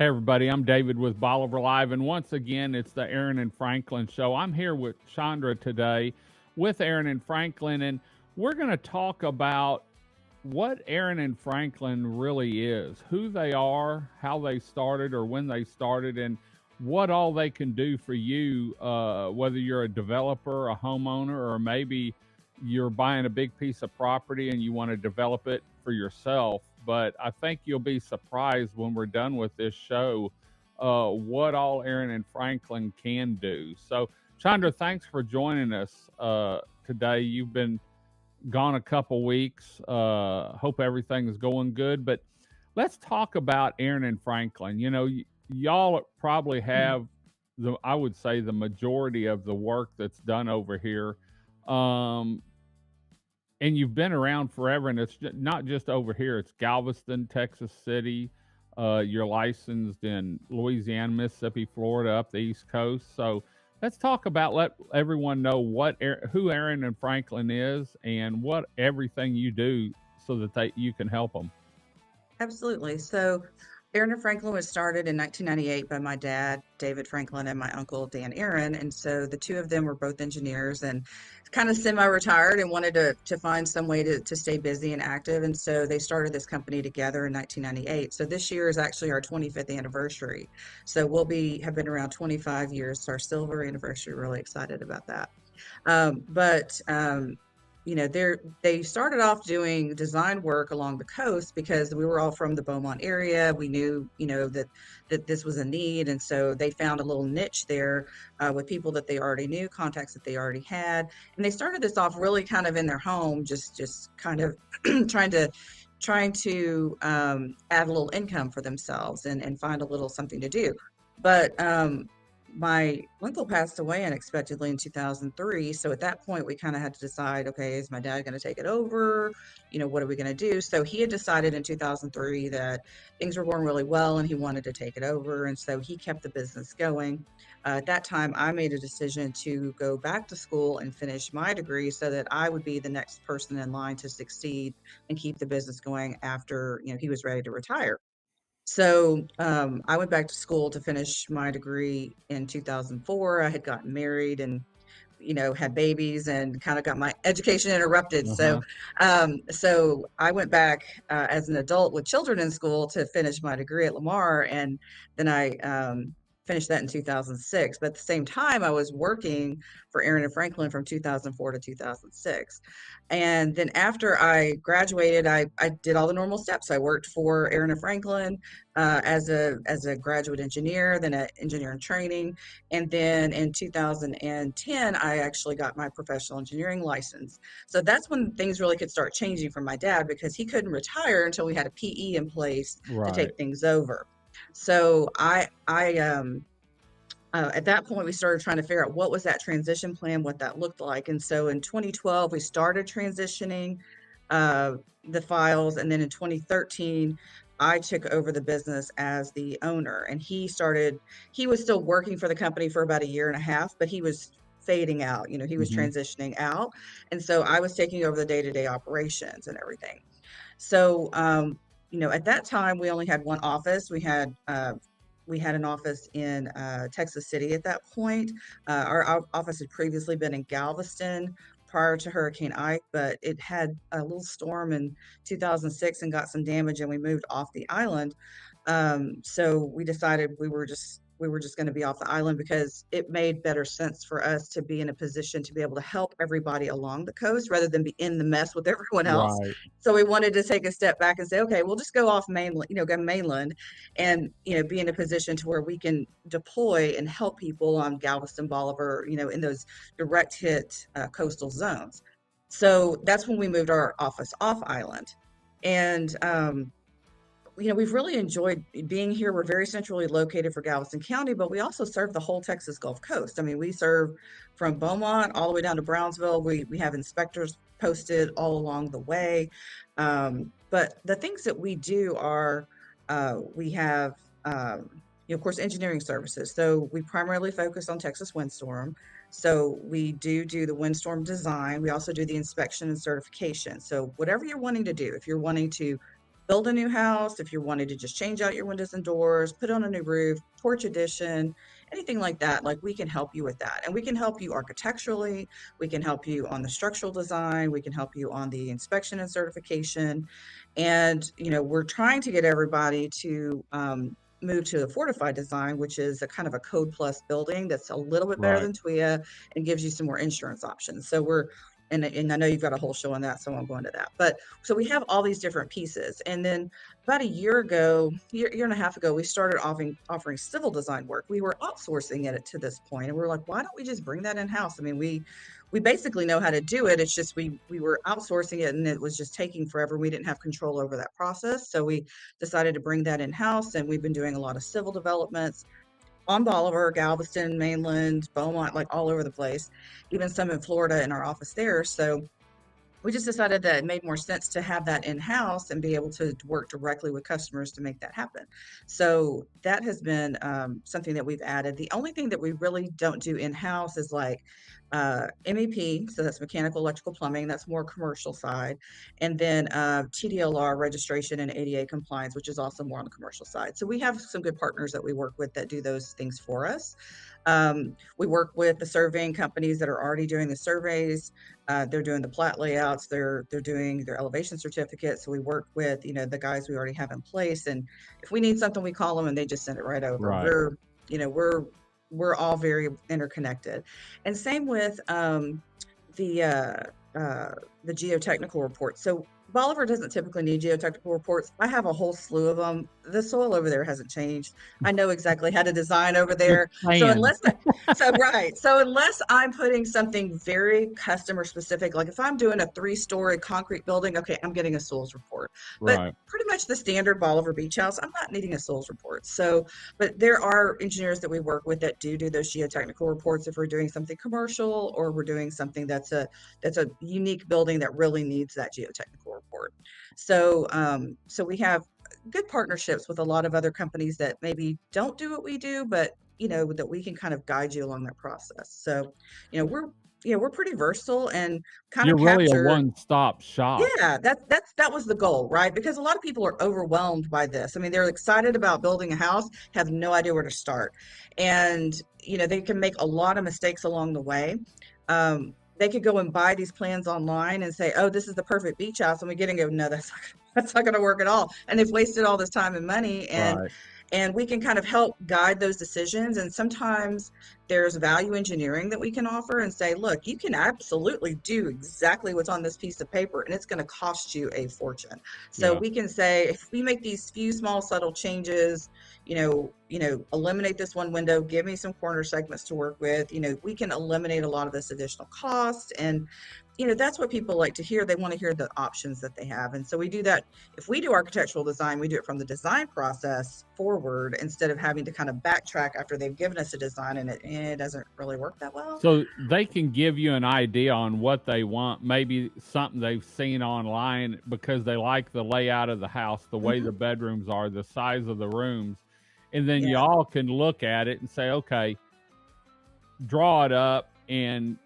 Hey, everybody, I'm David with Bolivar Live, and once again, it's the Aran and Franklin show. I'm here with Chandra today with Aran and Franklin, and we're going to talk about what Aran and Franklin really is, who they are, how they started or when they started, and what all they can do for you, whether you're a developer, a homeowner, or maybe you're buying a big piece of property and you want to develop it for yourself. But I think you'll be surprised when we're done with this show what all Aran and Franklin can do. So, Chandra, thanks for joining us today. You've been gone a couple weeks. Hope everything is going good. But let's talk about Aran and Franklin. You know, y'all probably have I would say, the majority of the work that's done over here. Um, and you've been around forever, and it's not just over here. It's Galveston, Texas City. You're licensed in Louisiana, Mississippi, Florida, up the East Coast. So let's talk about, let everyone know who Aran and Franklin is and what everything you do so that you can help them. Absolutely. So, Aran and Franklin was started in 1998 by my dad, David Franklin, and my uncle, Dan Aran. And so the two of them were both engineers and kind of semi-retired and wanted to find some way to stay busy and active. And so they started this company together in 1998. So this year is actually our 25th anniversary. So have been around 25 years. It's our silver anniversary. Really excited about that. But they started off doing design work along the coast because we were all from the Beaumont area. We knew, that this was a need, and so they found a little niche there with people that they already knew, contacts that they already had, and they started this off really kind of in their home, just kind of trying to add a little income for themselves and find a little something to do. But my uncle passed away unexpectedly in 2003. So at that point, we kind of had to decide, okay, is my dad going to take it over? What are we going to do? So he had decided in 2003 that things were going really well and he wanted to take it over. And so he kept the business going. At that time, I made a decision to go back to school and finish my degree so that I would be the next person in line to succeed and keep the business going after, he was ready to retire. So I went back to school to finish my degree in 2004. I had gotten married and had babies and kind of got my education interrupted. So Uh-huh. so I went back as an adult with children in school to finish my degree at Lamar, and then I finished that in 2006. But at the same time, I was working for Aran and Franklin from 2004 to 2006. And then after I graduated, I did all the normal steps. I worked for Aran and Franklin as a graduate engineer, then an engineer in training. And then in 2010, I actually got my professional engineering license. So that's when things really could start changing for my dad because he couldn't retire until we had a PE in place to Right. take things over. So at that point, we started trying to figure out what was that transition plan, what that looked like. And so in 2012, we started transitioning uh, the files. And then in 2013, I took over the business as the owner. And he was still working for the company for about a year and a half, but he was fading out. He was Mm-hmm. transitioning out. And so I was taking over the day-to-day operations and everything. So, at that time, we only had one office. We had an office in Texas City at that point. Our office had previously been in Galveston prior to Hurricane Ike, but it had a little storm in 2006 and got some damage, and we moved off the island. So we decided we were just going to be off the island because it made better sense for us to be in a position to be able to help everybody along the coast rather than be in the mess with everyone else. Right. So we wanted to take a step back and say, okay, we'll just go off mainland, go mainland, and be in a position to where we can deploy and help people on Galveston, Bolivar, in those direct hit coastal zones. So that's when we moved our office off island, and we've really enjoyed being here. We're very centrally located for Galveston County, but we also serve the whole Texas Gulf Coast. I mean, we serve from Beaumont all the way down to Brownsville. We have inspectors posted all along the way. But the things that we do are we have, of course, engineering services. So we primarily focus on Texas windstorm. So we do the windstorm design. We also do the inspection and certification. So whatever you're wanting to do, if you're wanting to build a new house, if you're wanting to just change out your windows and doors, put on a new roof, porch addition, anything like that, like we can help you with that. And we can help you architecturally, we can help you on the structural design, we can help you on the inspection and certification. And, we're trying to get everybody to move to the fortified design, which is a kind of a code plus building that's a little bit better Right. than TWIA and gives you some more insurance options. So and I know you've got a whole show on that, so I won't go into that. But so we have all these different pieces. And then about a year ago, year and a half ago, we started offering civil design work. We were outsourcing it to this point, and we were like, why don't we just bring that in house? I mean, we basically know how to do it. It's just we were outsourcing it, and it was just taking forever. We didn't have control over that process, so we decided to bring that in house. And we've been doing a lot of civil developments on Bolivar, Galveston, Mainland, Beaumont, like all over the place, even some in Florida in our office there. So we just decided that it made more sense to have that in-house and be able to work directly with customers to make that happen. So that has been something that we've added. The only thing that we really don't do in-house is like MEP, so that's mechanical, electrical, plumbing, that's more commercial side. And then TDLR registration and ADA compliance, which is also more on the commercial side. So we have some good partners that we work with that do those things for us. We work with the surveying companies that are already doing the surveys. They're doing the plat layouts. They're doing their elevation certificates. So we work with, the guys we already have in place. And if we need something, we call them and they just send it right over. Right. We're all very interconnected. And same with the geotechnical reports. So Bolivar doesn't typically need geotechnical reports. I have a whole slew of them. The soil over there hasn't changed. I know exactly how to design over there. So unless I'm putting something very customer specific, like if I'm doing a 3-story concrete building, okay, I'm getting a soils report. But Right. pretty much the standard Bolivar beach house, I'm not needing a soils report. So, but there are engineers that we work with that do those geotechnical reports if we're doing something commercial or we're doing something that's a unique building that really needs that geotechnical report. So, so we have good partnerships with a lot of other companies that maybe don't do what we do, but that we can kind of guide you along that process. So, we're pretty versatile and kind of You're really a capture. one-stop shop. Yeah, that was the goal, right? Because a lot of people are overwhelmed by this. I mean, they're excited about building a house, have no idea where to start. And, they can make a lot of mistakes along the way. They could go and buy these plans online and say, oh, this is the perfect beach house. And we get and go, no, that's not going to work at all. And they've wasted all this time and money. Right. And we can kind of help guide those decisions. And sometimes there's value engineering that we can offer and say, look, you can absolutely do exactly what's on this piece of paper, and it's going to cost you a fortune. So Yeah. we can say, if we make these few small subtle changes, eliminate this one window, give me some corner segments to work with, we can eliminate a lot of this additional cost. And that's what people like to hear. They want to hear the options that they have. And so we do that. If we do architectural design, we do it from the design process forward instead of having to kind of backtrack after they've given us a design and it doesn't really work that well. So they can give you an idea on what they want, maybe something they've seen online because they like the layout of the house, the way the bedrooms are, the size of the rooms. And then Yeah. y'all can look at it and say, okay, draw it up and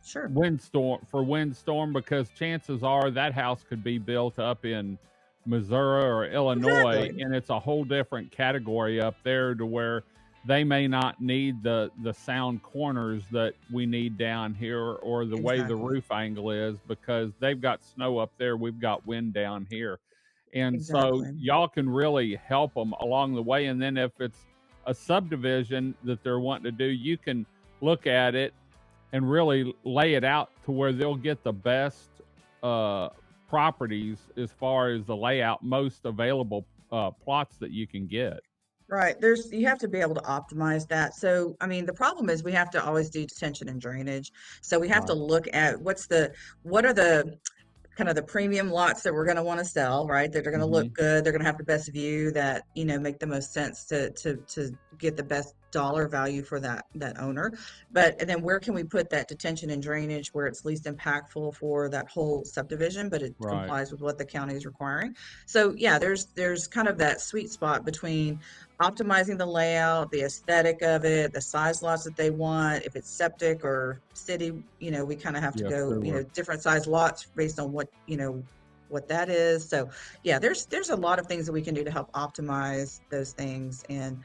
Sure. windstorm, because chances are that house could be built up in Missouri or Illinois, Exactly. and it's a whole different category up there to where they may not need the sound corners that we need down here or the way the Exactly. roof angle is, because they've got snow up there, we've got wind down here. And so Exactly. y'all can really help them along the way. And then if it's a subdivision that they're wanting to do, you can look at it and really lay it out to where they'll get the best properties as far as the layout, most available plots that you can get. Right. You have to be able to optimize that. So, I mean, the problem is we have to always do detention and drainage. So we have to Right. look at what are the kind of the premium lots that we're going to want to sell, right? That are going to look good. They're going to have the best view that, make the most sense to get the best dollar value for that owner. And then where can we put that detention and drainage where it's least impactful for that whole subdivision, but it Right. complies with what the county is requiring. So yeah, there's kind of that sweet spot between optimizing the layout, the aesthetic of it, the size lots that they want. If it's septic or city, we kind of have to Yeah, go, sewer. different size lots based on what, what that is. So yeah, there's a lot of things that we can do to help optimize those things. And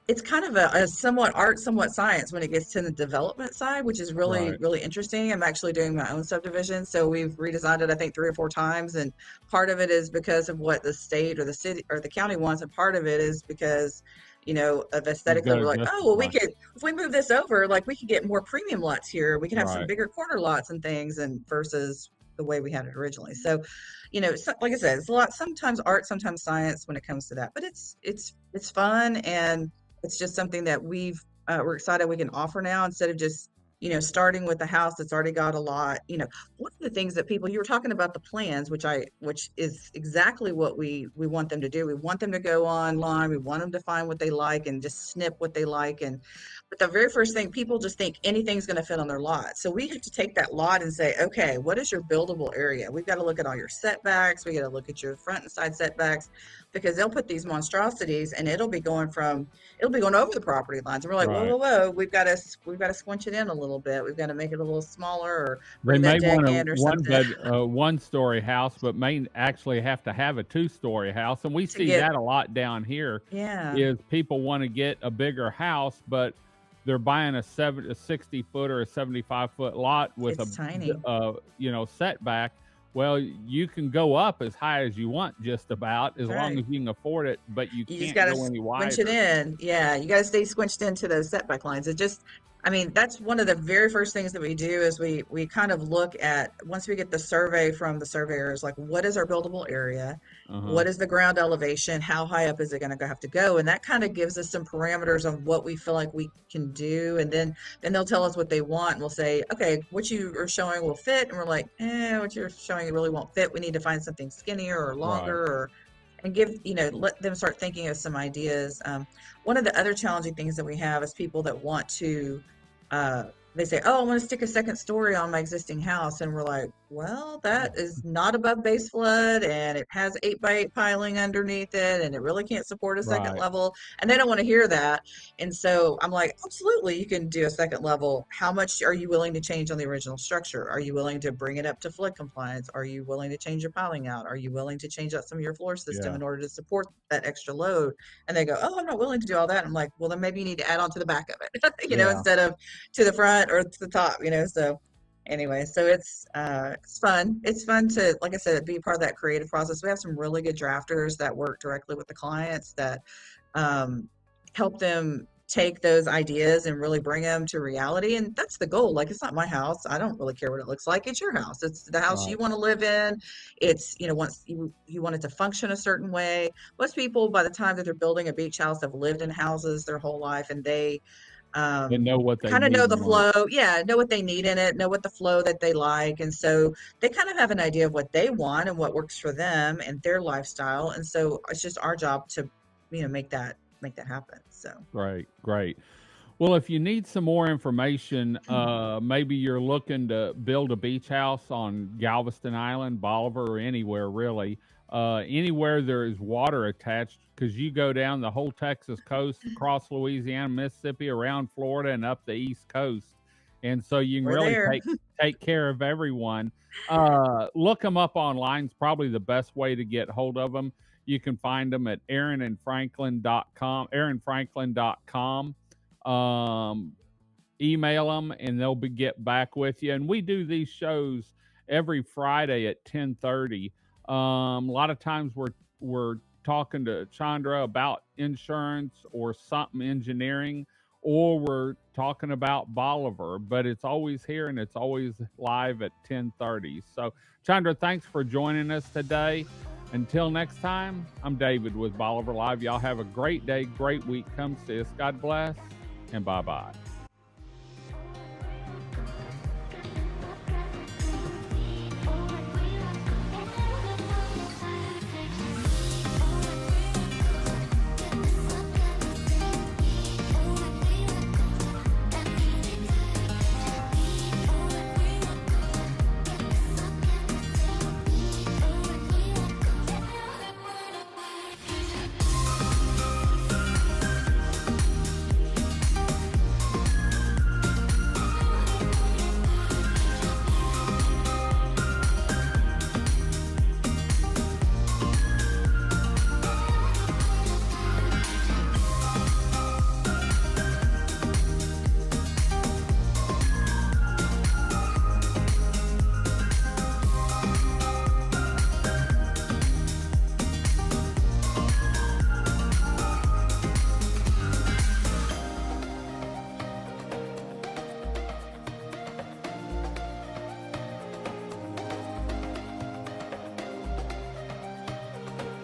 it's kind of a somewhat art, somewhat science when it gets to the development side, which is really, Right. really interesting. I'm actually doing my own subdivision, so we've redesigned it, I think, 3 or 4 times, and part of it is because of what the state or the city or the county wants, and part of it is because, of You've aesthetically, got we're to like, oh, well, we justify. could, if we move this over, like we could get more premium lots here. We could have some Right. bigger corner lots and things, and versus the way we had it originally. So, like I said, it's a lot, sometimes art, sometimes science when it comes to that, but it's fun, and it's just something that we're excited we can offer now instead of just, starting with the house that's already got a lot. One of the things that people, you were talking about the plans, which is exactly what we want them to do. We want them to go online. We want them to find what they like and just snip what they like. But the very first thing, people just think anything's going to fit on their lot. So we have to take that lot and say, okay, what is your buildable area? We've got to look at all your setbacks. We got to look at your front and side setbacks, because they'll put these monstrosities and it'll be going over the property lines. And we're like, whoa, Right. whoa, whoa, we've got to squinch it in a little bit. We've got to make it a little smaller or They bring that may deck want a in or something 1-story house, but may actually have to have a 2-story house. And we to see get, that a lot down here yeah, is people want to get a bigger house, but they're buying a 60-foot or a 75-foot lot with it's tiny. setback. Well, you can go up as high as you want, just about, as That's long right. as you can afford it, but you You just can't got to go any squinch it wider. in. Yeah, you got to stay squinched into those setback lines. I mean, that's one of the very first things that we do is we kind of look at, once we get the survey from the surveyors, like what is our buildable area? Uh-huh. What is the ground elevation? How high up is it going to have to go? And that kind of gives us some parameters of what we feel like we can do. And then they'll tell us what they want. And we'll say, okay, what you are showing will fit. And we're like, what you're showing really won't fit. We need to find something skinnier or Right. longer, or and let them start thinking of some ideas. One of the other challenging things that we have is people that want to, they say, oh, I want to stick a second story on my existing house. And we're like, well, that is not above base flood, and it has 8x8 piling underneath it, and it really can't support a second Right. level. And they don't want to hear that. And so I'm like, absolutely, you can do a second level. How much are you willing to change on the original structure? Are you willing to bring it up to flood compliance? Are you willing to change your piling out? Are you willing to change out some of your floor system Yeah. in order to support that extra load? And they go, oh, I'm not willing to do all that. I'm like, well, then maybe you need to add on to the back of it, Yeah. instead of to the front or to the top, so anyway, so it's fun. It's fun to, like I said, be part of that creative process. We have some really good drafters that work directly with the clients that um, help them take those ideas and really bring them to reality. And that's the goal. Like, it's not my house. I don't really care what it looks like. It's your house. It's the house you Right. want to live in. It's, once you want it to function a certain way. Most people, by the time that they're building a beach house, have lived in houses their whole life, and they They know what they kind of need know the and want. flow. Yeah, know what they need in it, know what the flow that they like. And so they kind of have an idea of what they want and what works for them and their lifestyle. And so it's just our job to, make that happen. So Great. Great. Well, if you need some more information, maybe you're looking to build a beach house on Galveston Island, Bolivar, or anywhere really, anywhere there is water attached, because you go down the whole Texas coast, across Louisiana, Mississippi, around Florida, and up the East Coast, and so you can we're really there. take care of everyone. Look them up online. It's probably the best way to get hold of them. You can find them at aranandfranklin.com, aaronfranklin.com. um, Email them and they'll get back with you. And we do these shows every Friday at 10:30. A lot of times we're talking to Chandra about insurance or something engineering, or we're talking about Bolivar, but it's always here and it's always live at 10:30. So Chandra, thanks for joining us today. Until next time, I'm David with Bolivar Live. Y'all have a great day, great week. Come see us. God bless, and bye bye.